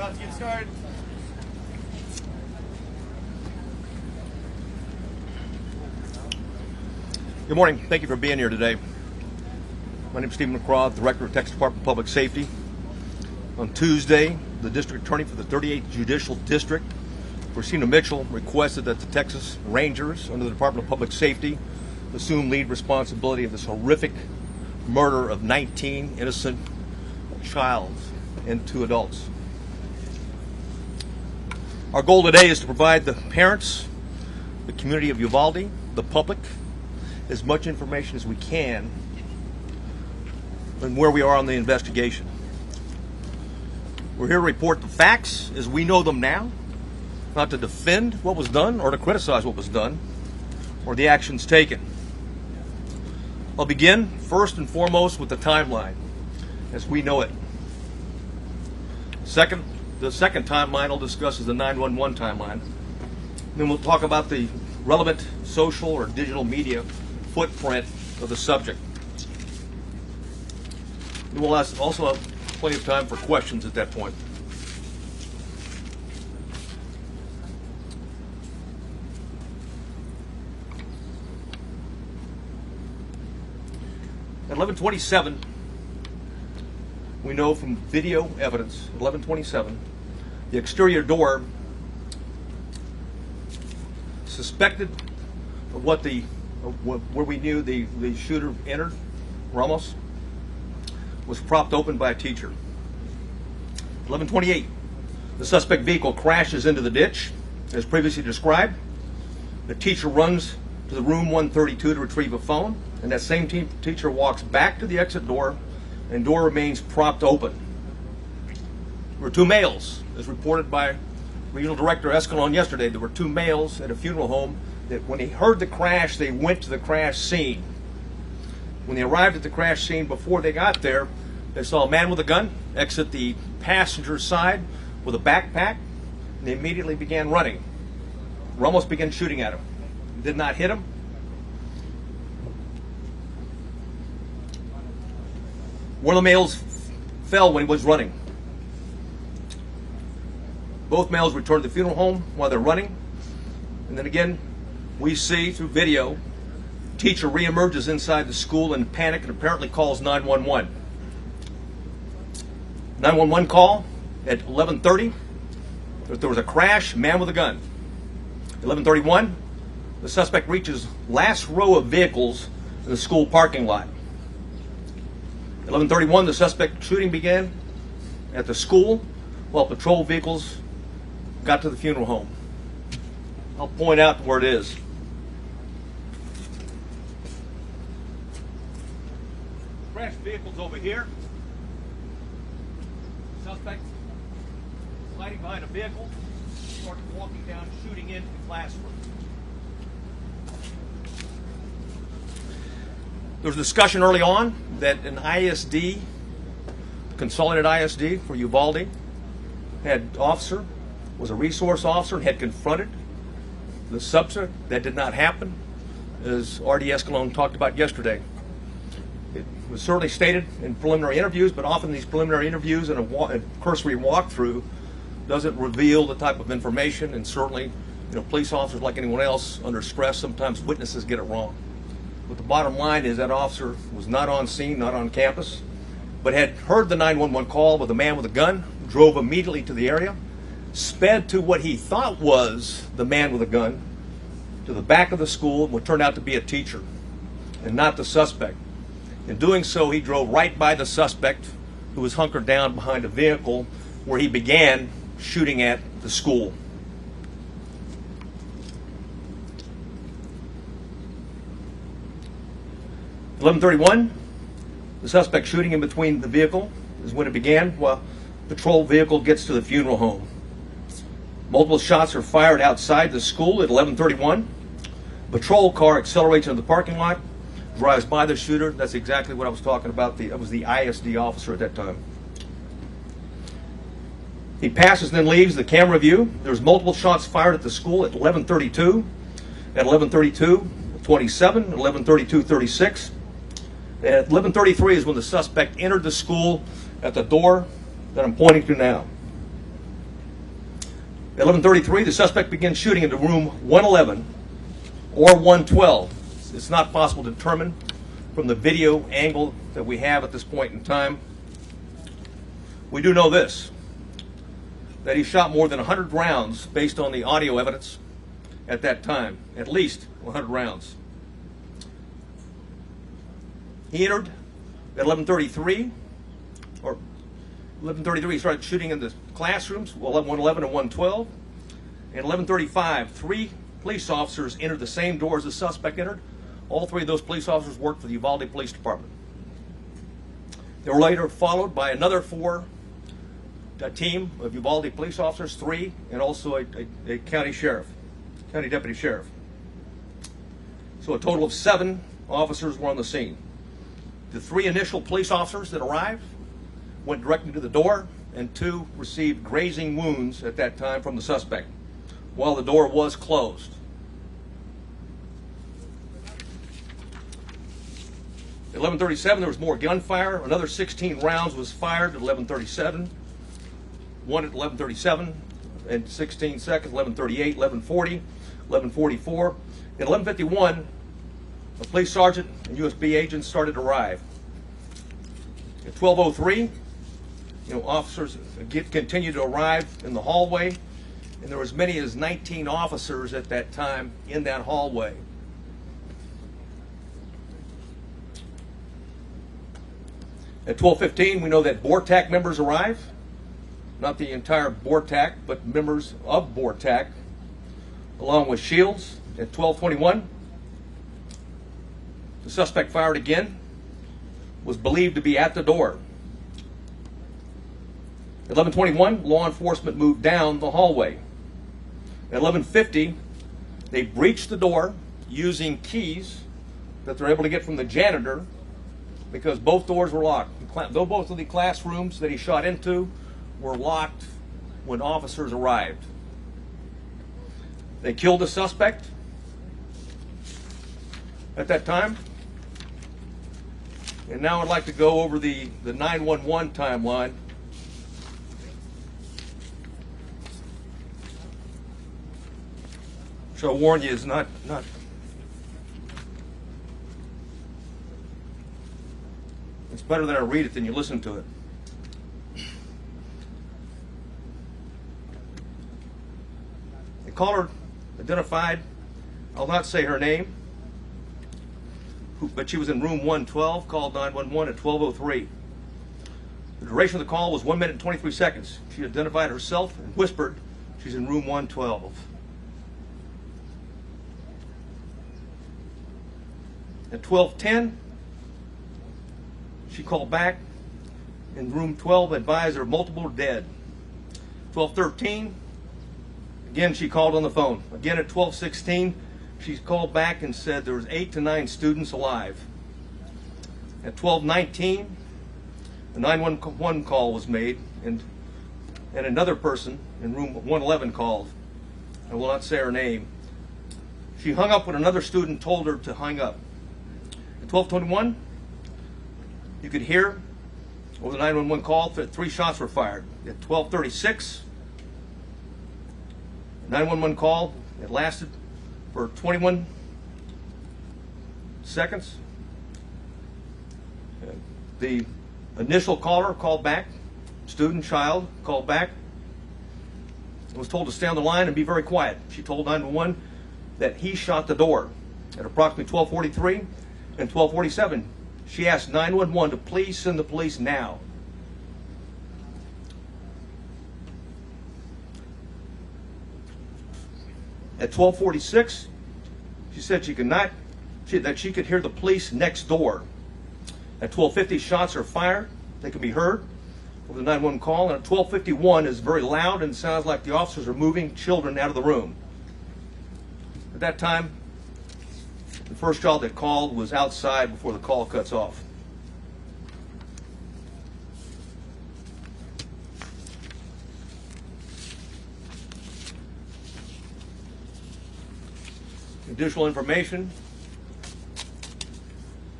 about to get started. Good morning. Thank you for being here today. My name is Stephen McCraw, Director of Texas Department of Public Safety. On Tuesday, the District Attorney for the 38th Judicial District, Christina Mitchell, requested that the Texas Rangers under the Department of Public Safety assume lead responsibility of this horrific murder of 19 innocent child and 2 adults. Our goal today is to provide the parents, the community of Uvalde, the public, as much information as we can on where we are on the investigation. We're here to report the facts as we know them now, not to defend what was done or to criticize what was done or the actions taken. I'll begin first and foremost with the timeline as we know it. The second timeline I'll discuss is the 911 timeline. Then we'll talk about the relevant social or digital media footprint of the subject. And we'll also have plenty of time for questions at that point. At 11:27, we know from video evidence, at 11:27, the exterior door suspected of where we knew the shooter entered, Ramos, was propped open by a teacher. 11:28, the suspect vehicle crashes into the ditch, as previously described. The teacher runs to the room 132 to retrieve a phone, and that same teacher walks back to the exit door, and door remains propped open. There were 2 males, as reported by Regional Director Escalon yesterday. There were 2 males at a funeral home that when they heard the crash, they went to the crash scene. When they arrived at the crash scene, before they got there, they saw a man with a gun exit the passenger side with a backpack, and they immediately began running. Ramos began shooting at him. Did not hit him. One of the males fell when he was running. Both males returned to the funeral home while they're running. And then again, we see through video, teacher reemerges inside the school in panic and apparently calls 911. 911 call at 11:30. There was a crash, man with a gun. 11:31, the suspect reaches last row of vehicles in the school parking lot. 11:31, the suspect shooting began at the school while patrol vehicles got to the funeral home. I'll point out where it is. Crash vehicle's over here. Suspect sliding behind a vehicle, started walking down, shooting into the classroom. There was a discussion early on that an ISD, consolidated ISD for Uvalde, was a resource officer and had confronted the subject. That did not happen, as R.D. Escalon talked about yesterday. It was certainly stated in preliminary interviews, but often these preliminary interviews and a cursory walkthrough doesn't reveal the type of information, and certainly, police officers, like anyone else, under stress, sometimes witnesses get it wrong. But the bottom line is that officer was not on scene, not on campus, but had heard the 911 call with a man with a gun, drove immediately to the area, sped to what he thought was the man with a gun, to the back of the school, what turned out to be a teacher, and not the suspect. In doing so, he drove right by the suspect, who was hunkered down behind a vehicle, where he began shooting at the school. At 11:31, the suspect shooting in between the vehicle is when it began, while patrol vehicle gets to the funeral home. Multiple shots are fired outside the school at 11:31. Patrol car accelerates into the parking lot, drives by the shooter. That's exactly what I was talking about. That was the ISD officer at that time. He passes and then leaves the camera view. There's multiple shots fired at the school at 11:32, at 11:32:27, at 11:32:36. At 11:33 is when the suspect entered the school at the door that I'm pointing to now. At 11:33, the suspect begins shooting into room 111 or 112. It's not possible to determine from the video angle that we have at this point in time. We do know this, that he shot more than 100 rounds based on the audio evidence at that time, at least 100 rounds. He entered at 11:33, or 11:33 he started shooting in the classrooms, 111 and 112. And 11:35, 3 police officers entered the same doors the suspect entered. All 3 of those police officers worked for the Uvalde Police Department. They were later followed by another 4 team of Uvalde police officers, 3, and also a county deputy sheriff. So a total of 7 officers were on the scene. The 3 initial police officers that arrived went directly to the door, and 2 received grazing wounds at that time from the suspect while the door was closed. At 11:37, there was more gunfire. Another 16 rounds was fired at 11:37. 1 at 11:37 and 16 seconds, 11:38, 11:40, 11:44. At 11:51, a police sergeant and USB agents started to arrive. At 12:03, officers continued to arrive in the hallway, and there were as many as 19 officers at that time in that hallway. At 12:15, we know that BORTAC members arrive. Not the entire BORTAC, but members of BORTAC, along with shields. At 12:21, the suspect fired again, was believed to be at the door. At 11:21, law enforcement moved down the hallway. At 11:50, they breached the door using keys that they're able to get from the janitor, because both doors were locked. Though both of the classrooms that he shot into were locked when officers arrived. They killed the suspect at that time. And now I'd like to go over the 911 timeline. Which I'll warn you is not it's better that I read it than you listen to it. The caller identified, I'll not say her name, but she was in room 112, called 911 at 12:03. The duration of the call was 1 minute and 23 seconds. She identified herself and whispered she's in room 112. At 12:10, she called back in room 12, advised there were multiple dead. 12:13, again she called on the phone. Again at 12:16, she called back and said there was 8 to 9 students alive. At 12:19, the 911 call was made, and another person in room 111 called. I will not say her name. She hung up when another student told her to hang up. At 12:21, you could hear over the 911 call that 3 shots were fired. At 12:36, 911 call, it lasted for 21 seconds. The initial caller called back, student, child, called back, and was told to stay on the line and be very quiet. She told 911 that he shot the door. At approximately 12:43 and 12:47, she asked 911 to please send the police now. At 12:46, she said that she could hear the police next door. At 12:50, shots are fired. They can be heard over the 911 call. And at 12:51, is very loud and sounds like the officers are moving children out of the room. At that time, the first child that called was outside before the call cuts off. Additional information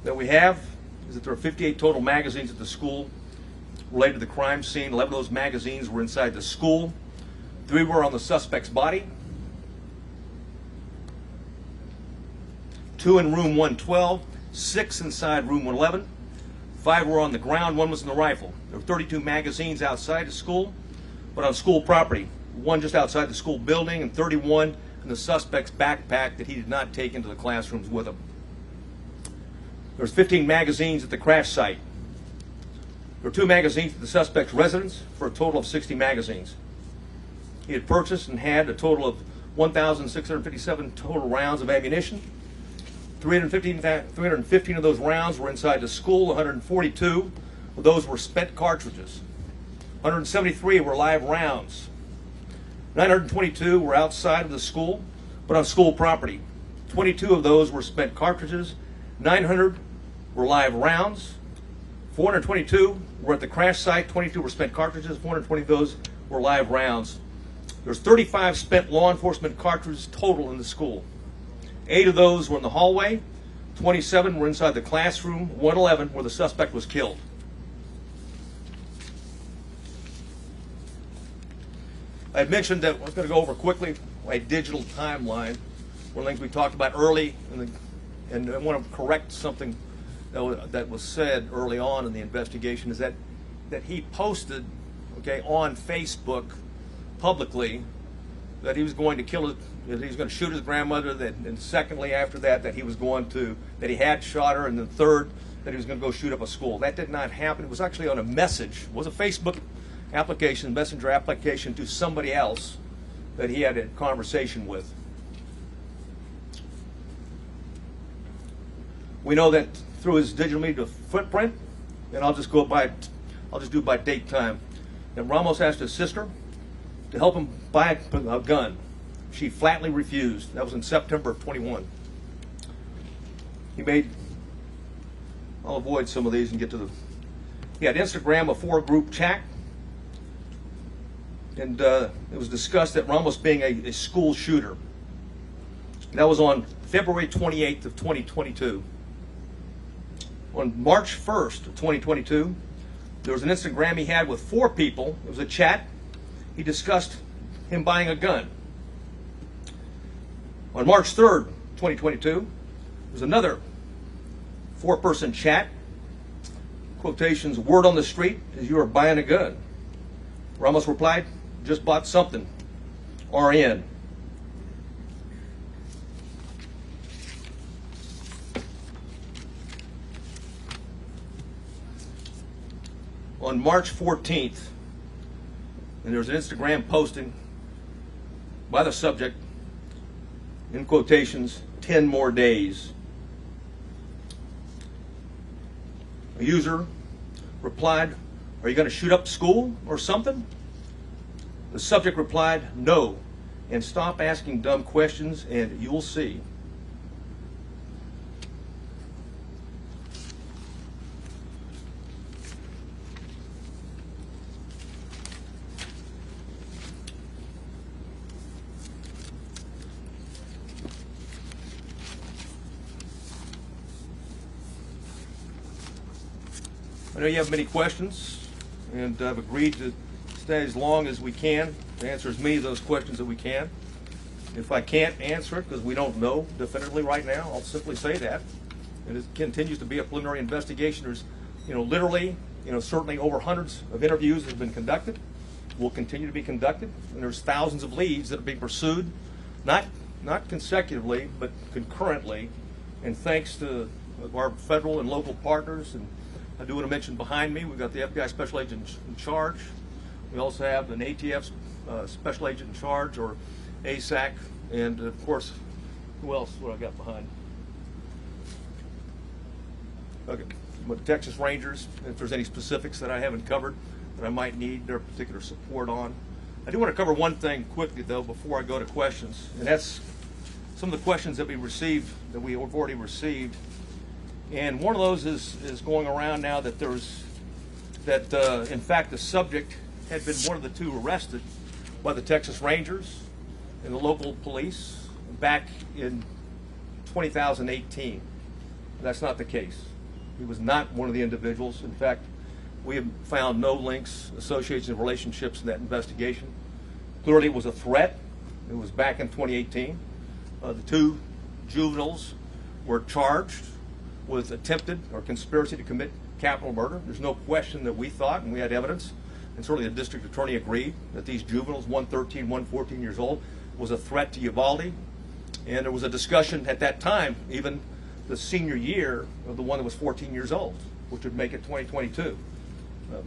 that we have is that there are 58 total magazines at the school related to the crime scene. 11 of those magazines were inside the school. 3 were on the suspect's body, 2 in room 112, 6 inside room 111, 5 were on the ground, 1 was in the rifle. There were 32 magazines outside the school, but on school property, 1 just outside the school building and 31 in the suspect's backpack that he did not take into the classrooms with him. There's 15 magazines at the crash site. There were 2 magazines at the suspect's residence for a total of 60 magazines. He had purchased and had a total of 1,657 total rounds of ammunition. 315 of those rounds were inside the school. 142 of those were spent cartridges. 173 were live rounds. 922 were outside of the school, but on school property. 22 of those were spent cartridges. 900 were live rounds. 422 were at the crash site. 22 were spent cartridges. 420 of those were live rounds. There's 35 spent law enforcement cartridges total in the school. 8 of those were in the hallway. 27 were inside the classroom. 111 where the suspect was killed. I had mentioned that I was going to go over quickly a digital timeline. One of the things we talked about early, and I want to correct something that was said early on in the investigation, is that he posted, on Facebook publicly that he was going to that he was going to shoot his grandmother, and secondly after that he he had shot her, and then third that he was going to go shoot up a school. That did not happen. It was actually on a message. It was a Facebook application, messenger application to somebody else that he had a conversation with. We know that through his digital media footprint, and I'll just do by date time, that Ramos asked his sister to help him buy a gun. She flatly refused. That was in September of 21. I'll avoid some of these and get to he had Instagram, a 4-group chat, and it was discussed that Ramos being a school shooter. That was on February 28th of 2022. On March 1st of 2022, there was an Instagram he had with 4 people. It was a chat. He discussed him buying a gun. On March 3rd, 2022, there was another 4-person chat. Quotations, word on the street is you are buying a gun. Ramos replied, just bought something. RN. On March 14th, and there was an Instagram posting by the subject, in quotations, 10 more days. A user replied, are you going to shoot up school or something? The subject replied, no, and stop asking dumb questions and you'll see. I know you have many questions, and I've agreed to stay as long as we can to answer as many of those questions that we can. If I can't answer it because we don't know definitively right now, I'll simply say that. And it continues to be a preliminary investigation. There's, literally, certainly over hundreds of interviews that have been conducted, will continue to be conducted, and there's thousands of leads that are being pursued, not consecutively, but concurrently, and thanks to our federal and local partners. And I do want to mention behind me, we've got the FBI Special Agent in charge. We also have an ATF Special Agent in charge, or ASAC, and of course, who else? What I got behind? Okay, but Texas Rangers. If there's any specifics that I haven't covered that I might need their particular support on, I do want to cover one thing quickly though before I go to questions, and that's some of the questions that we have already received. And one of those is going around now that in fact the subject had been one of the 2 arrested by the Texas Rangers and the local police back in 2018. That's not the case. He was not one of the individuals. In fact, we have found no links, associations, and relationships in that investigation. Clearly, it was a threat. It was back in 2018. The two juveniles were charged with attempted or conspiracy to commit capital murder. There's no question that we thought, and we had evidence, and certainly the district attorney agreed, that these juveniles, one 13, one 14 years old, was a threat to Uvalde. And there was a discussion at that time, even the senior year of the one that was 14 years old, which would make it 2022.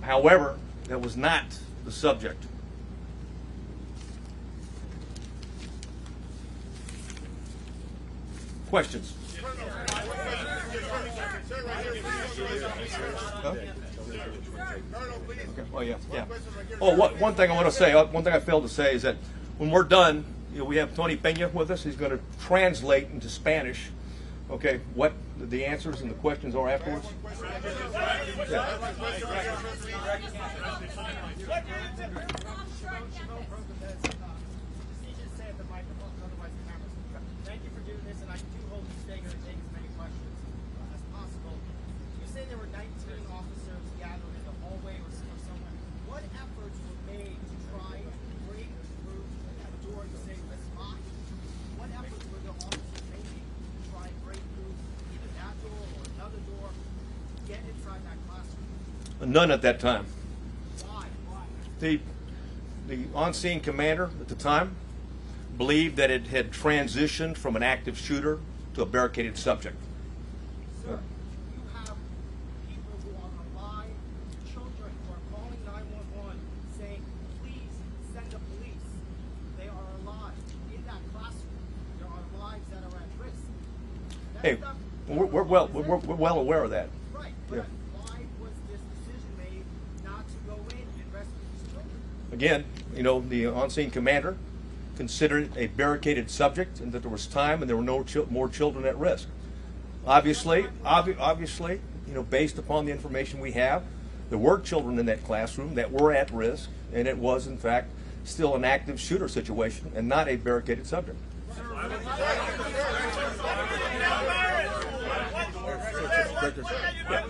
However, that was not the subject. Questions? Huh? Okay. Oh, yeah. Oh, one thing I want to say, one thing I failed to say is that when we're done, we have Tony Pena with us. He's going to translate into Spanish, okay, what the answers and the questions are afterwards. Yeah. Thank you for doing this, and I do hope you stay here and take as many questions as possible. You say there were 19 officers gathered in the hallway or somewhere. What efforts were made to try and break through a door you say was locked? What efforts were the officers making to try and break through either that door or another door, get inside that classroom? None at that time. Why? The on-scene commander at the time believed that it had transitioned from an active shooter to a barricaded subject. Sir, you have people who are alive, children who are calling 911 saying, please send the police. They are alive. In that classroom, there are lives that are at risk. Hey, we're well aware of that. Right. Yeah. Why was this decision made not to go in and rescue these children? Again, the on-scene commander considered it a barricaded subject and that there was time and there were no more children at risk. Obviously, based upon the information we have, there were children in that classroom that were at risk, and it was, in fact, still an active shooter situation and not a barricaded subject. Yeah.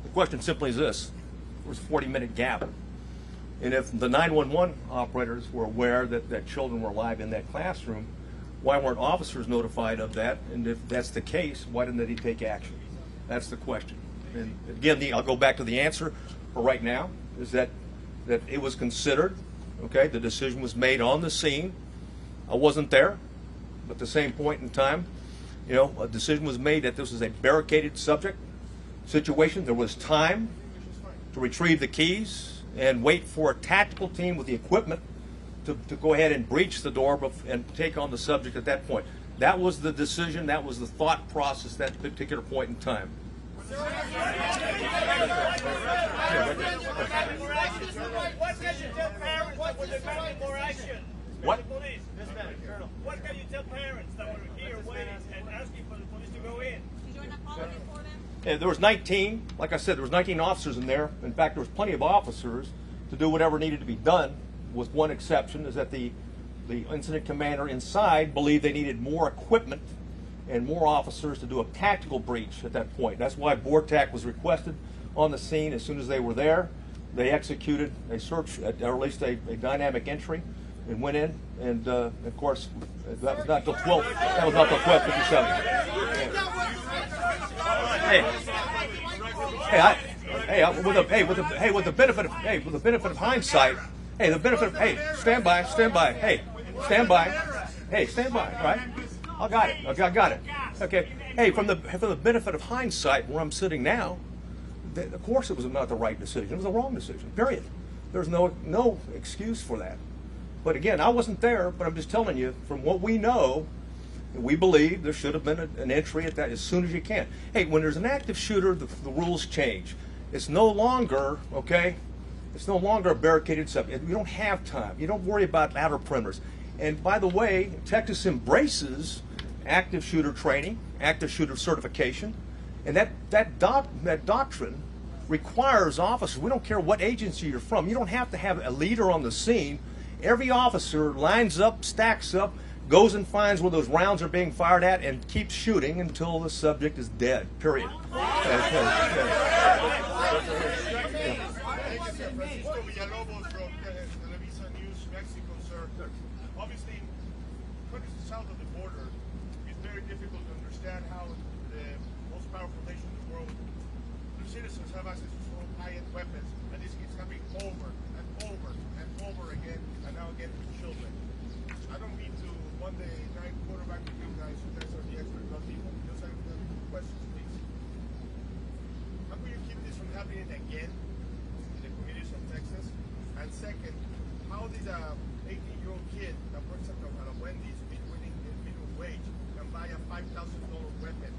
The question simply is this: there was a 40-minute gap, and if the 911 operators were aware that children were alive in that classroom, why weren't officers notified of that? And if that's the case, why didn't they take action? That's the question. And again, I'll go back to the answer for right now, is that it was considered, okay, the decision was made on the scene. I wasn't there, but at the same point in time, a decision was made that this was a barricaded subject situation. There was time to retrieve the keys and wait for a tactical team with the equipment to go ahead and breach the door and take on the subject at that point. That was the decision, that was the thought process at that particular point in time. What can you tell parents that were demanding more action? What? Police. What can you tell parents that were here waiting and asking for the police to go in? Did you end up calling it for them? Yeah, there was 19, like I said, there was 19 officers in there. In fact, there was plenty of officers to do whatever needed to be done, with one exception, is that the incident commander inside believed they needed more equipment and more officers to do a tactical breach at that point. That's why BORTAC was requested on the scene as soon as they were there. They executed a search, or at least a dynamic entry, and went in, and of course, that was not till 12. That was not till 12:57. With the benefit of hindsight, stand by, stand by, right? I got it. Okay. Hey, from the benefit of hindsight, where I'm sitting now, of course it was not the right decision. It was the wrong decision. Period. There's no excuse for that. But again, I wasn't there, but I'm just telling you, from what we know, we believe there should have been an entry at that as soon as you can. Hey, when there's an active shooter, the rules change. It's no longer, okay, it's no longer a barricaded subject. You don't have time. You don't worry about outer perimeters. And by the way, Texas embraces active shooter training, active shooter certification, and that doctrine requires officers, we don't care what agency you're from, you don't have to have a leader on the scene. Every officer lines up, stacks up, goes and finds where those rounds are being fired at and keeps shooting until the subject is dead, period. Obviously, countries south of the border, it's very difficult to understand how the most powerful nation in the world, their citizens have access to so high-end weapons, and this keeps happening over and over and over again, and now again with children. I don't mean to one day quarterback with you guys are the experts, not people. Just have questions, please. How can you keep this from happening again in the communities of Texas? And second, how did a 18-year-old kid that works at a Wendy's winning minimum wage can buy a $5,000 weapon?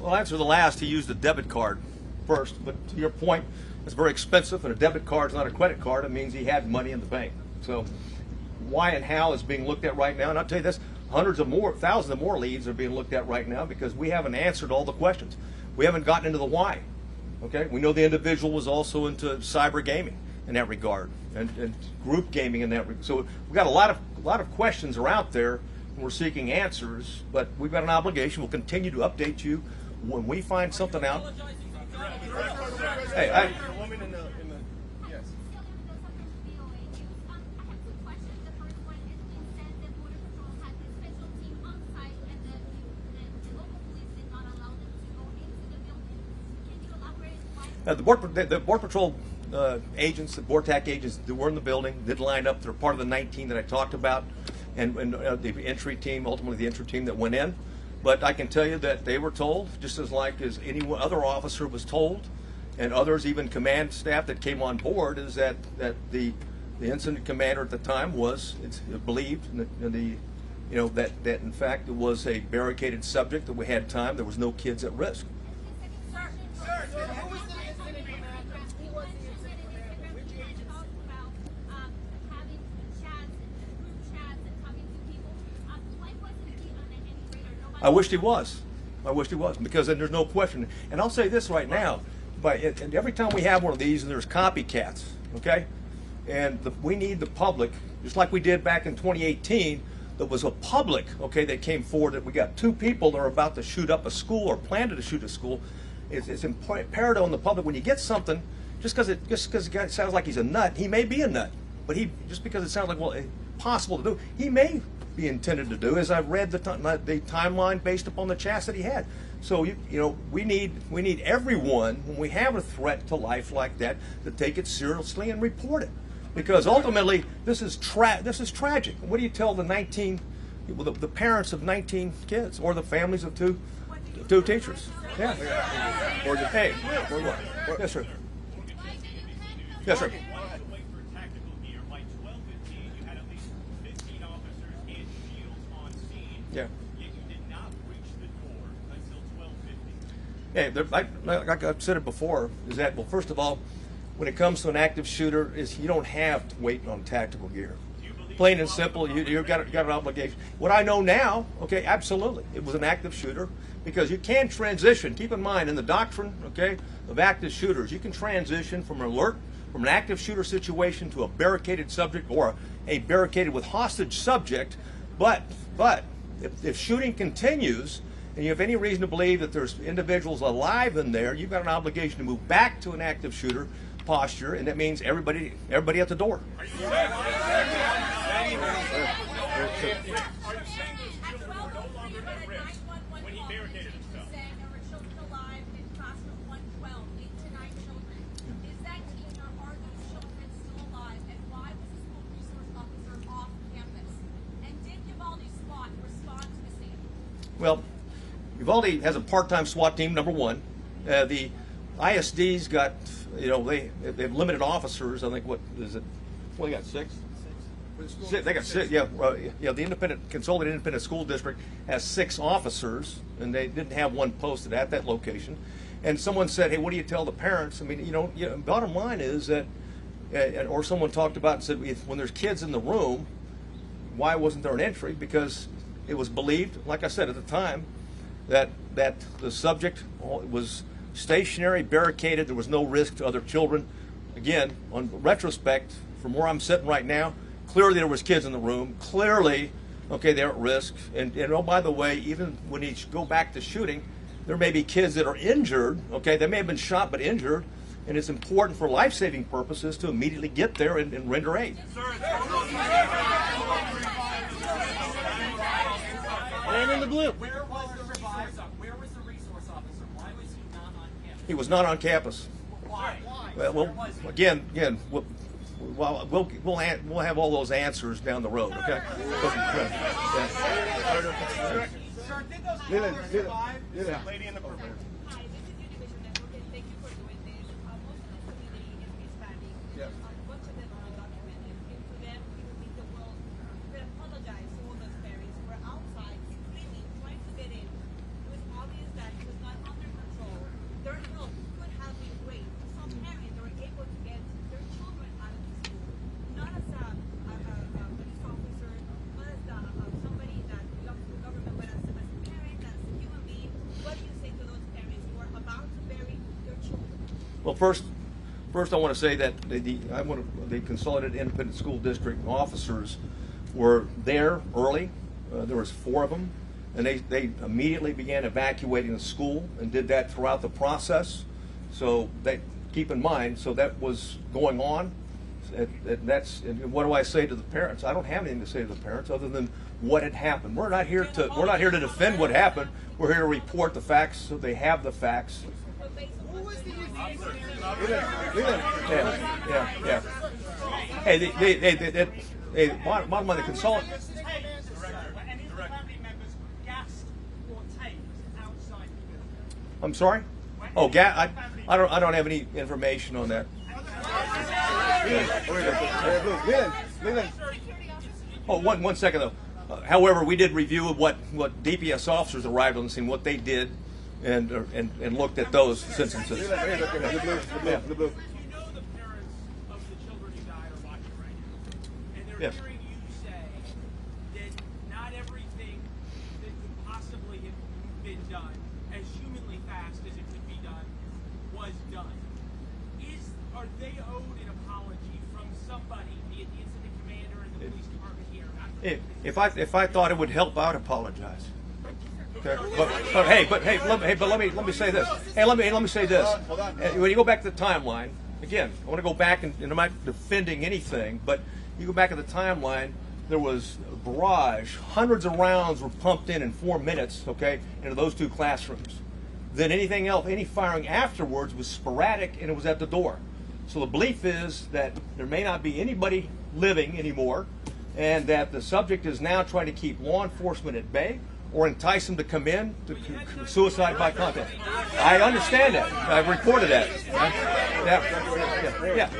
Well, answer the last. He used a debit card first, but to your point, it's very expensive, and a debit card is not a credit card. It means he had money in the bank. So why and how is being looked at right now, and I'll tell you this, thousands of more leads are being looked at right now because we haven't answered all the questions. We haven't gotten into the why. Okay, we know the individual was also into cyber gaming in that regard, and group gaming in that regard. So we've got a lot of questions are out there, and we're seeking answers. But we've got an obligation. We'll continue to update you when we find something out. Hey, yes. The Border Patrol agents, the BORTAC agents that were in the building did line up. They're part of the 19 that I talked about, and the entry team, ultimately the entry team that went in. But I can tell you that they were told, just as any other officer was told, and others, even command staff that came on board, is that the incident commander at the time believed that in fact it was a barricaded subject, that we had time, there was no kids at risk. I wished he was. Because then there's no question. And I'll say this right now, and every time we have one of these, and there's copycats, okay? And we need the public, just like we did back in 2018, there was a public, okay, that came forward that we got 2 people that are about to shoot up a school or planned to shoot a school. It's imperative on the public, when you get something, just because the guy sounds like he's a nut, he may be a nut. But just because it sounds like, well, possible to do, he may be intended to do, as I've read the timeline based upon the chats that he had. So we need everyone, when we have a threat to life like that, to take it seriously and report it, because ultimately this is tragic. What do you tell the parents of 19 kids, or the families of two teachers? Yeah. Hey. Yes, sir. Yes, sir. Yeah. Yet you did not reach the door until 12:50. Yeah, like I've said it before, is that, well, first of all, when it comes to an active shooter, you don't have to wait on tactical gear. Plain and simple, you've got an obligation. What I know now, okay, absolutely, it was an active shooter, because you can transition. Keep in mind, in the doctrine, okay, of active shooters, you can transition from an active shooter situation to a barricaded subject, or a barricaded with hostage subject, but if shooting continues, and you have any reason to believe that there's individuals alive in there, you've got an obligation to move back to an active shooter posture, and that means everybody at the door. Are you saying those children were no longer at risk when he barricaded himself? Saying there were children alive in classroom 112, 8 to 9 children. Is that team, or are those children still alive? And why was the school resource officer off campus? And did Uvalde SWAT respond to the scene? Well, Uvalde has a part-time SWAT team, number one. The ISD's got, they have limited officers. I think, what is it? Well, they got 6. They got six. Yeah, the Consolidated Independent School District has 6 officers, and they didn't have one posted at that location. And someone said, "Hey, what do you tell the parents?" I mean, bottom line is that, or someone talked about and said, when there's kids in the room, why wasn't there an entry? Because it was believed, like I said at the time, that the subject was stationary, barricaded. There was no risk to other children. Again, on retrospect, from where I'm sitting right now, clearly there was kids in the room. Clearly, okay, they're at risk. And oh, by the way, even when you go back to shooting, there may be kids that are injured. Okay, they may have been shot but injured, and it's important for life-saving purposes to immediately get there and render aid. Man in the blue. Where was the resource officer? Why was he not on campus? He was not on campus. Why? Well, again, we'll have all those answers down the road. Okay. Sir, did those cameras survive? Lady in the purple. Hi, this is Univision Network, and thank you for doing this. Most of the community is Hispanic. Yes. A bunch of them are undocumented. And to them, it would mean the world. We apologize to all those parents who were outside screaming, trying to get in. It was obvious that it was not under control. Their help could have been great. Some parents were able to get their children out of the school, not as a police officer, not as somebody that belongs to the government, but as a parent, as a human being. What do you say to those parents who are about to bury their children? Well, first, I want to say that the Consolidated Independent School District officers were there early. There was 4 of them, and they immediately began evacuating the school and did that throughout the process. So keep in mind, so that was going on. And what do I say to the parents? I don't have anything to say to the parents other than what had happened. We're not here to defend what happened. We're here to report the facts so they have the facts. Who was the Yeah. Hey, bottom line, the consultant. And his family members gassed or tased outside the building. I'm sorry. Oh, I don't have any information on that. Oh, one second though. However, we did review what DPS officers arrived on the scene, what they did, and looked at those instances. You know the parents of the children who died are watching right now. And they're Yes. hearing you say that not everything that could possibly have been done as humanly fast as it could be done was done. Are they owed an apology from somebody, be it the incident commander and the police department here? If I thought it would help, I'd apologize. Okay. But let me say this. Hey, let me say this. Hold on. When you go back to the timeline, again, I want to go back and I'm not defending anything, but you go back to the timeline. There was a barrage. Hundreds of rounds were pumped in 4 minutes. Okay, into those 2 classrooms. Then anything else, any firing afterwards was sporadic, and it was at the door. So the belief is that there may not be anybody living anymore, and that the subject is now trying to keep law enforcement at bay or entice them to come in to suicide by contact. I understand that. I've reported that. Yeah.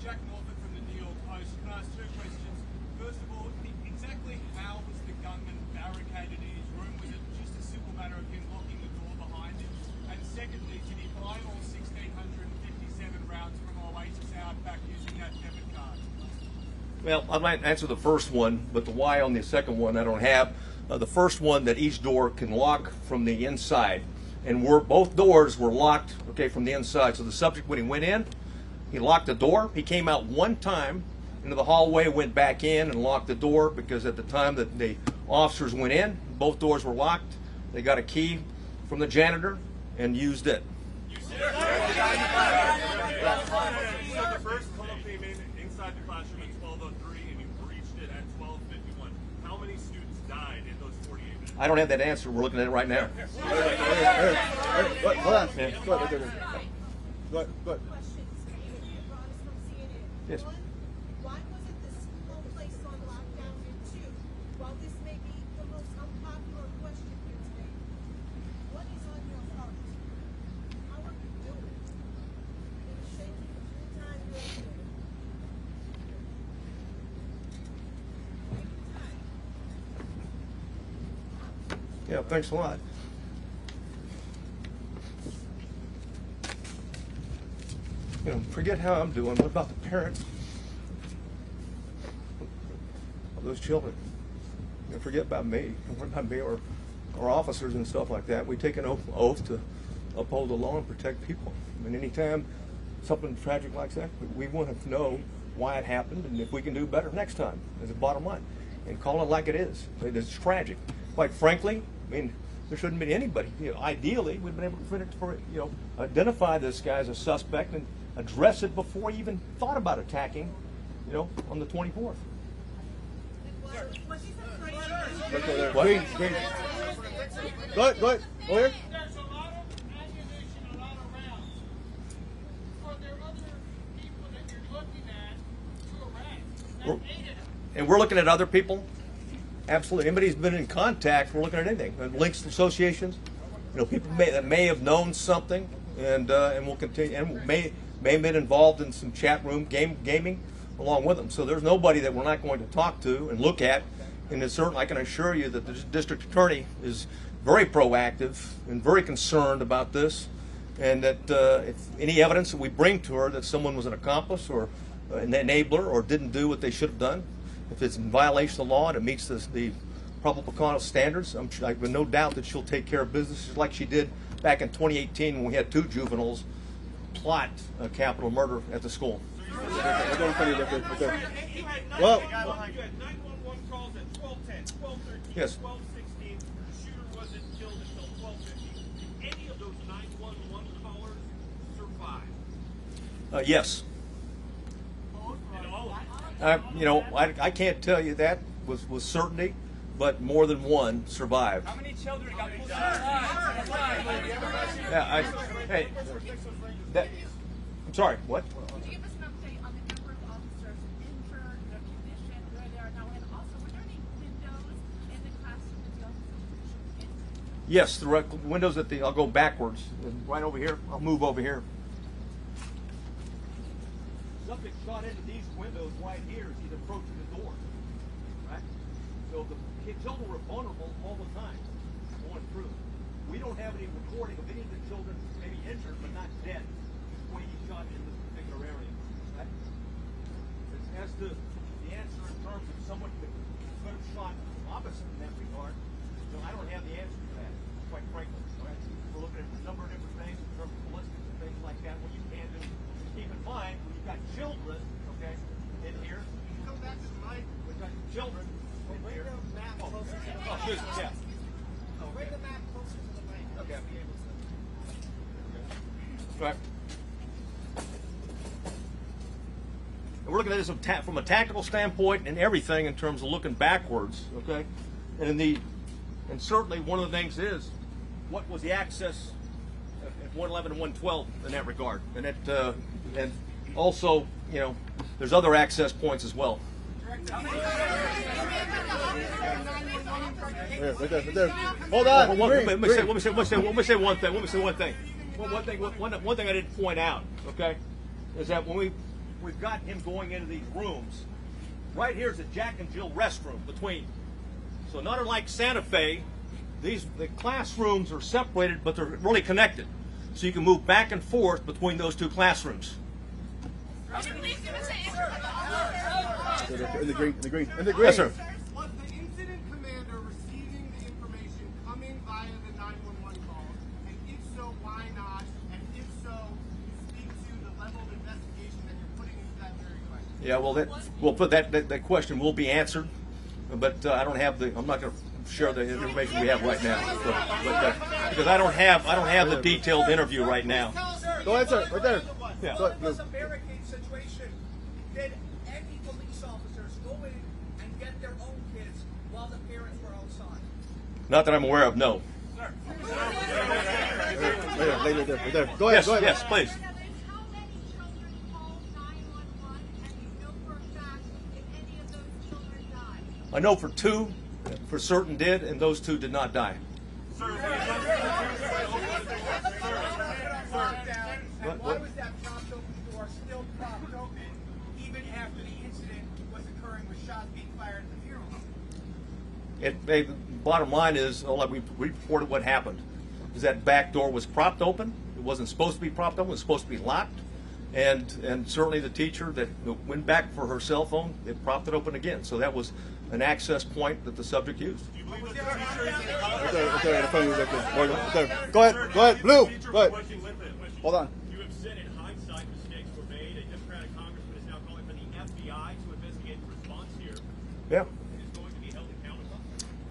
Jack Norfolk from the New York Post. Can I ask 2 questions? First of all, exactly how was the gunman barricaded in his room? Was it just a simple matter of him locking the door behind him? And secondly, did he buy all 1,657 rounds from Oasis Outback using that debit card? Well, I might answer the first one, but the why on the second one I don't have. The first one, that each door can lock from the inside, and both doors were locked, okay, from the inside. So the subject, when he went in, he locked the door. He came out one time into the hallway, went back in and locked the door, because at the time that the officers went in, both doors were locked. They got a key from the janitor and used it. So the first call came in inside the classroom at 12:03 and you breached it at 12:51. How many students died in those 48 minutes? I don't have that answer. We're looking at it right now. Hold on. Yeah. Go ahead. Questions. Robb's from CNN. Yes. One, why wasn't this whole place on lockdown? And 2, while this may be the most unpopular question here today, what is on your heart? How are you doing? Yeah, thanks a lot. You know, forget how I'm doing. What about the parents of those children? You know, forget about me. What about me or officers and stuff like that? We take an oath to uphold the law and protect people. I mean, anytime something tragic like that, we want to know why it happened and if we can do better next time, is the bottom line. And call it like it is. It's tragic. Quite frankly, I mean, there shouldn't be anybody. You know, ideally, we've been able to identify this guy as a suspect and address it before he even thought about attacking, you know, on the 24th. Was he What? Go ahead. Go ahead. Over here. There's a lot of ammunition, a lot of rounds. Are there other people that you're looking at to arrest? We're- That aided him? And we're looking at other people. Absolutely. Anybody who's been in contact, we're looking at anything. Links associations, you know, people that may have known something, and will continue, and may have been involved in some chat room gaming along with them. So there's nobody that we're not going to talk to and look at. And it's certain, I can assure you that the district attorney is very proactive and very concerned about this, and that if any evidence that we bring to her that someone was an accomplice or an enabler or didn't do what they should have done, if it's in violation of the law and it meets the probable cause standards, I have no doubt that she'll take care of business just like she did back in 2018 when we had 2 juveniles plot a capital murder at the school. Well, You had 911 calls at 12:10, 12:13, Yes. 12:16. The shooter wasn't killed until 12:50. Did any of those 911 callers survive? Yes. And all of them? I can't tell you that with certainty, but more than one survived. How many children got pushed I'm sorry, what? Could you give us an update on the number of officers injured, their condition, where they are now, and also were there any windows in the classroom that the officers should enter? Yes, the windows I'll go backwards, right over here. I'll move over here. Something shot into these windows right here as he's approaching the door, right? So the children were vulnerable all the time going through. We don't have any recording of any of the children maybe injured but not dead when he shot in this particular area, right? As to the answer in terms of someone could have shot opposite in that regard, so I don't have the answer to that, quite frankly. Right? We're looking at a number of different things in terms of ballistics and things like that. What you can do, keep in mind, when you've got children, okay, in here, come back to the mic. we've got children in Bring here. the map closer to the mic. Oh, excuse me, yeah. Bring the map closer to the mic. Okay. Be able to- Right. And we're looking at this from a tactical standpoint and everything in terms of looking backwards, okay? And certainly one of the things is, what was the access at 111 and 112 in that regard? And and also, you know, there's other access points as well. Right there. Hold on. Let me say one thing. One thing I didn't point out, okay, is that when we've got him going into these rooms, right here's a Jack and Jill restroom between. So not unlike Santa Fe, the classrooms are separated, but they're really connected. So you can move back and forth between those 2 classrooms. Could you please give us an answer? In the green. Yes, sir. Was the incident commander receiving the information coming via the 911 calls? And if so, why not? And if so, speak to the level of investigation that you're putting into that very question. Yeah, well, that question will be answered, but I don't have I'm not going to share the information we have right now, because I don't have the detailed interview right now. Go ahead, sir. Right there. Yeah. Go It was a barricade situation. Did any police officers go in and get their own kids while the parents were outside? Not that I'm aware of. No. Right there. Go ahead. Yes, please. How many children called 911 and you know for a fact if any of those children died? I know for 2, for certain did, and those 2 did not die. And why was that propped open door still propped open even after the incident was occurring with shots being fired at the funeral? Bottom line is, we reported what happened. Is that back door was propped open. It wasn't supposed to be propped open. It was supposed to be locked. And certainly the teacher that went back for her cell phone, they propped it open again. So that was an access point that the subject used. Go ahead, Blue. Go ahead. Hold on. You have said in hindsight mistakes were made. A Democratic congressman is now calling for the FBI to investigate the response here. Yeah. Is going to be held accountable.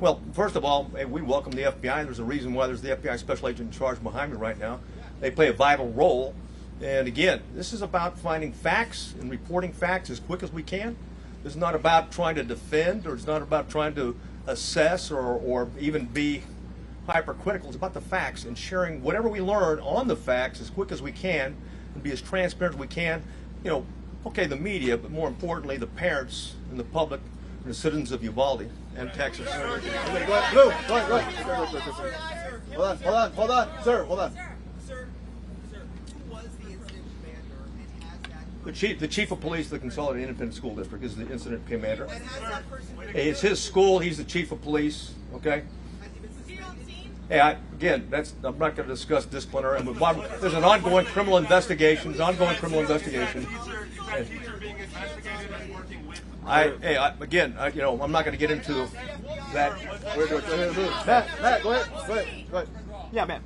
Well, first of all, we welcome the FBI. There's a reason why there's the FBI special agent in charge behind me right now. They play a vital role. And again, this is about finding facts and reporting facts as quick as we can. This is not about trying to defend, or it's not about trying to assess or even be hypercritical. It's about the facts and sharing whatever we learn on the facts as quick as we can and be as transparent as we can. You know, okay, the media, but more importantly, the parents and the public and the citizens of Uvalde and Texas. Go ahead, Blue. Go ahead. Hold on, sir. Hold on. Sir, who was the incident commander and has that The chief of police of the Consolidated Independent School District is the incident commander. and has that person It's his school. He's the chief of police. Okay. Hey, again, I'm not going to discuss disciplinary. There's an ongoing criminal investigation. There's an ongoing criminal investigation. Again, I'm not going to get into that. Matt, go ahead. Go ahead. Yeah, Matt.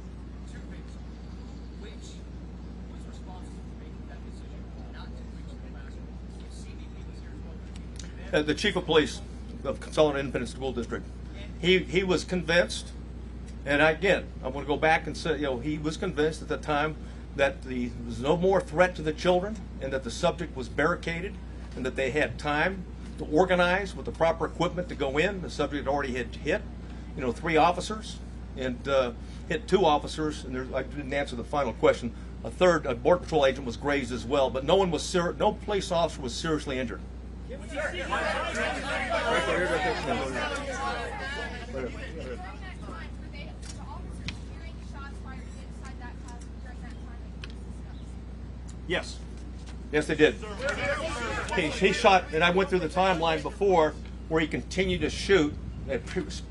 The chief of police of Consolidated Independent School District. He was convinced, and again, I'm going to go back and say, he was convinced at the time that there was no more threat to the children, and that the subject was barricaded, and that they had time to organize with the proper equipment to go in. The subject already had hit, 3 officers, and hit 2 officers, and I didn't answer the final question. A third, a border patrol agent, was grazed as well, but no police officer was seriously injured. Yes, they did. He shot, and I went through the timeline before where he continued to shoot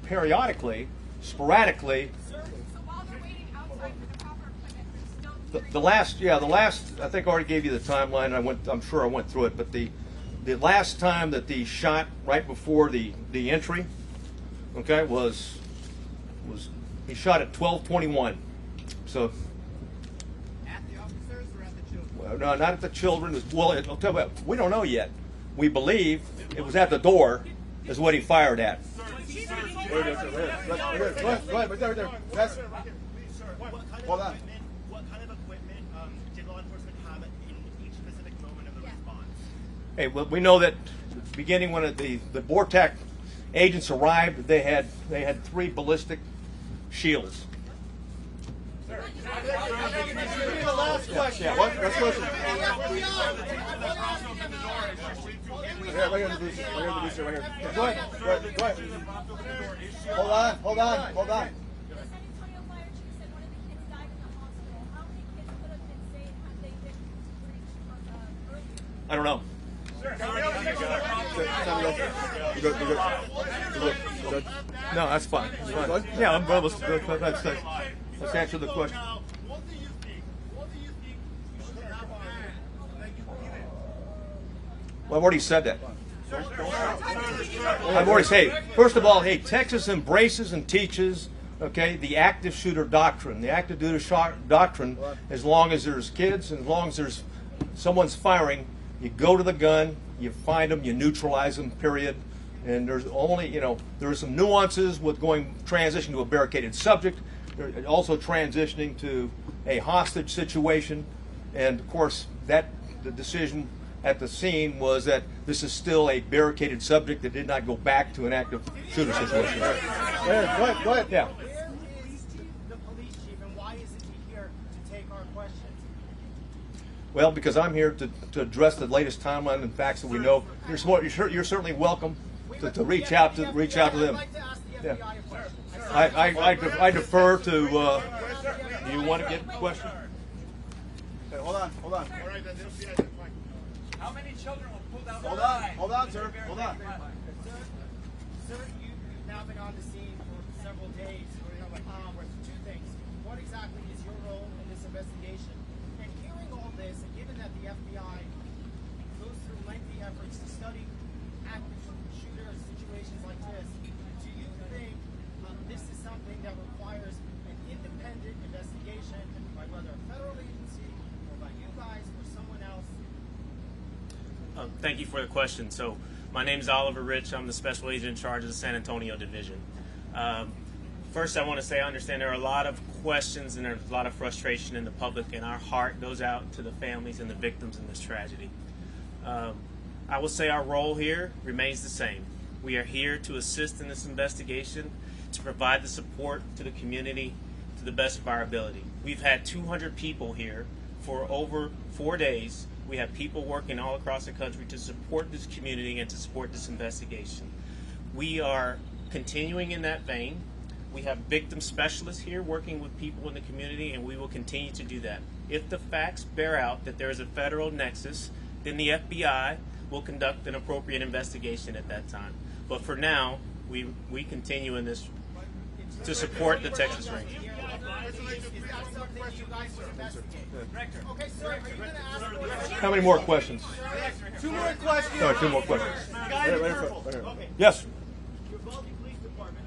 periodically, sporadically. So while they're waiting outside for the proper equipment, they're still The last, I think I already gave you the timeline. I'm sure I went through it, but the last time that the shot right before the entry, okay, was he shot at 12:21. So. at the officers or at the children? Well, no, not at the children. I'll tell you what, we don't know yet. We believe it was at the door, is what he fired at. Go ahead, right there. Yes. Hold on. What kind of equipment did law enforcement have in each specific moment of the response? Hey, well, we know that beginning when the BORTAC agents arrived, they had 3 ballistic shields. Last question. Yeah, what? Last question. Yeah, right here in the booth. Right here. Yeah, go ahead. Hold on. The San Antonio fire chief said one of the kids died in the hospital. How many kids could have been saved had they been breached earlier? I don't know. You good. No, that's fine. Yeah, I'm well. Let's answer the question. What do you think you should have done that you didn't? Well, I've already said that. I've already said. First of all, Texas embraces and teaches, the active shooter doctrine. The active shooter doctrine, as long as there's kids and as long as there's someone's firing, you go to the gun, you find them, you neutralize them, period. And there's only, there are some nuances with transition to a barricaded subject, also transitioning to a hostage situation. And of course, the decision at the scene was that this is still a barricaded subject that did not go back to an active shooter situation. Go ahead. Yeah. Where is the police chief and why isn't he here to take our questions? Well, because I'm here to address the latest timeline and facts that we know. You're certainly welcome to reach out to them. I'd like to ask the FBI a question. I defer to. Do you want to get a question? Okay, hold on. All right, then they'll see it. Fine. How many children were pulled out? Hold on, sir. Hold on. Sir, you've now been on the scene for several days. Two things. What exactly is your role in this investigation? And hearing all this, and given that the FBI goes through lengthy efforts to study active shooter situations like this, do you think this is something that requires an independent investigation by whether a federal agency or by you guys or someone else? Thank you for the question. So my name is Oliver Rich. I'm the special agent in charge of the San Antonio division. First, I want to say I understand there are a lot of questions and there's a lot of frustration in the public, and our heart goes out to the families and the victims in this tragedy. I will say our role here remains the same. We are here to assist in this investigation, to provide the support to the community to the best of our ability. We've had 200 people here for over 4 days. We have people working all across the country to support this community and to support this investigation. We are continuing in that vein. We have victim specialists here working with people in the community, and we will continue to do that. If the facts bear out that there is a federal nexus, then the FBI will conduct an appropriate investigation at that time. But for now, we continue in this to support the Texas Rangers. Is that something you guys would investigate? Okay, sir, are you going to ask for How many more questions? Two more questions. Sorry, 2 more questions. Guy in purple. Okay. Yes. Uvalde Police Department,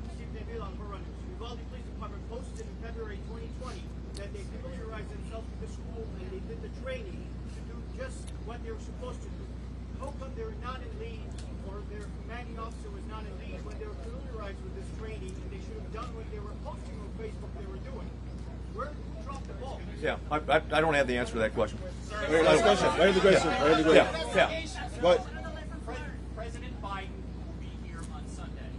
Uvalde Police Department posted in February 2020 that they familiarized themselves with the school and they did the training to do just what they were supposed to do. How come they're not in lead, or their commanding officer was not in lead when they were familiarized with this training, and they should have done what they were posting on Facebook they were doing? Who dropped the ball? Yeah, I don't have the answer to that question. Okay, last question. Right in the question. Right in the question. Yeah. Go ahead. President Biden will be here on Sunday.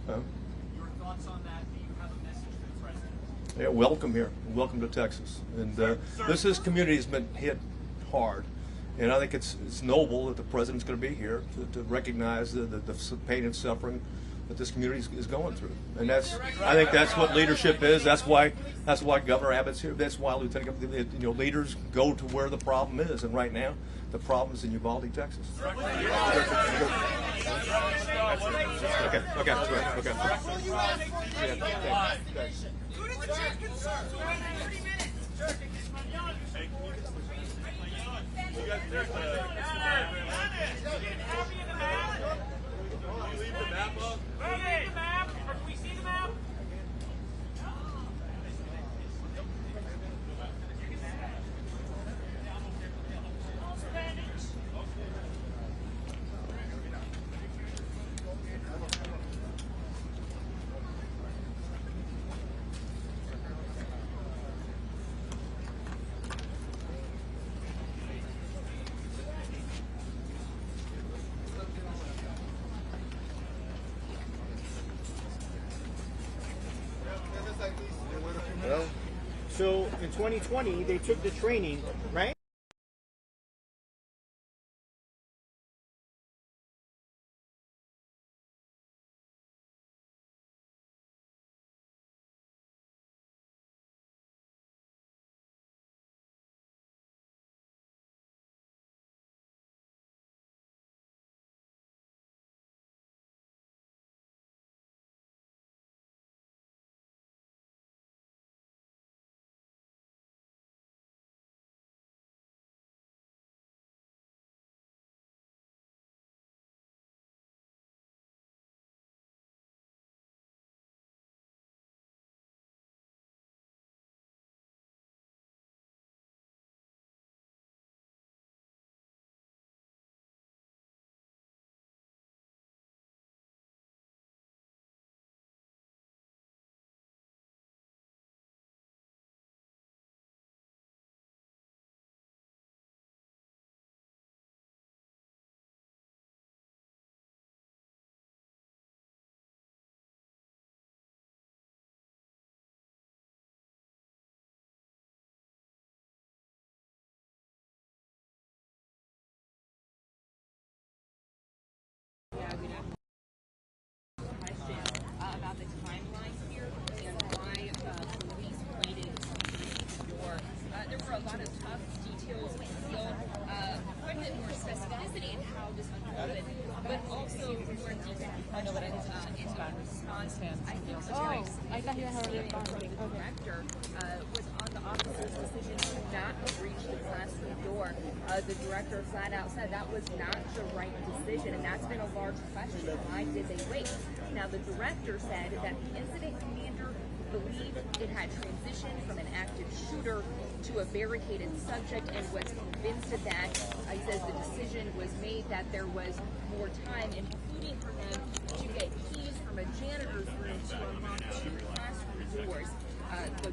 Your thoughts on that? Do you have a message for the president? Yeah, welcome here. Welcome to Texas. And this community has been hit hard. And I think it's noble that the president's going to be here to recognize the pain and suffering that this community is going through. And I think that's what leadership is. That's why Governor Abbott's here. That's why Lieutenant Governor, leaders go to where the problem is. And right now, the problem is in Uvalde, Texas. Okay. Will you ask for an investigation? Who did the chief consult to wait 30 minutes? Can we see the map? So in 2020, they took the training, right? response to I think I thought you had already gone. the director was on the officer's decision to not breach the classroom door. The director flat out said that was not the right decision, and that's been a large question. Why did they wait? Now, the director said that the incident commander believed it had transitioned from an active shooter to a barricaded subject and was convinced of that. He says the decision was made that there was more time, including for them to get keys from a janitor's room to unlock 2 classroom doors. The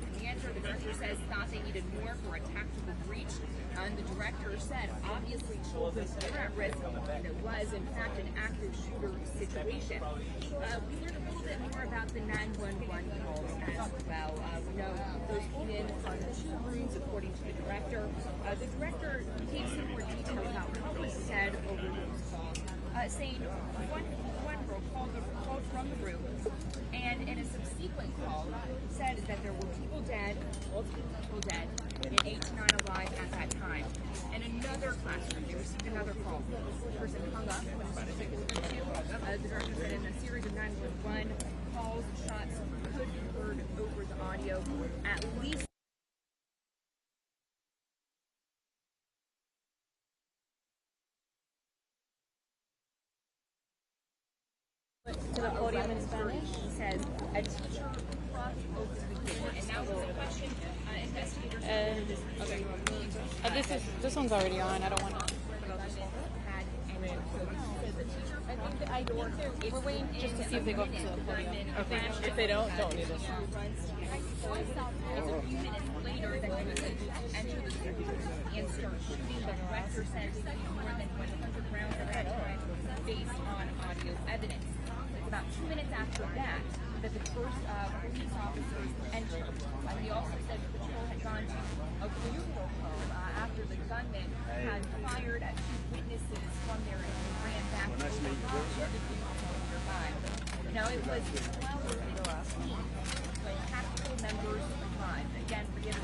director says, thought they needed more for a tactical breach. And the director said, obviously, children were at risk, and it was, in fact, an active shooter situation. We learned a little bit more about the 911 calls as well. We know those came in from 2 rooms, according to the director. The director gave some more detail about what was said over those calls, saying one girl called from the room, and in a subsequent call said that there were people dead, multiple people dead, and 8 to 9 alive at that time. And another classroom, they received another call. The person hung up when it was the director said in a series of 911 calls, shots could be heard over the audio. At least To the podium in Spanish. he says a teacher crossed open the door. And now there's a question. Investigators Okay. This one's already on. I don't want to. I think we're waiting just to see if they go up to the podium. Okay. If they don't need this. It's a few minutes later that he was able to enter the school and start shooting. The director said he used more than 100 rounds at that time based on audio evidence. It's about 2 minutes after that that the first police officers entered. He also said the patrol had gone to a funeral home after the gunman had fired at 2 witnesses from there and ran back to the funeral home nearby. Now, it was 12:15 when tactical members arrived. Again, reiterating.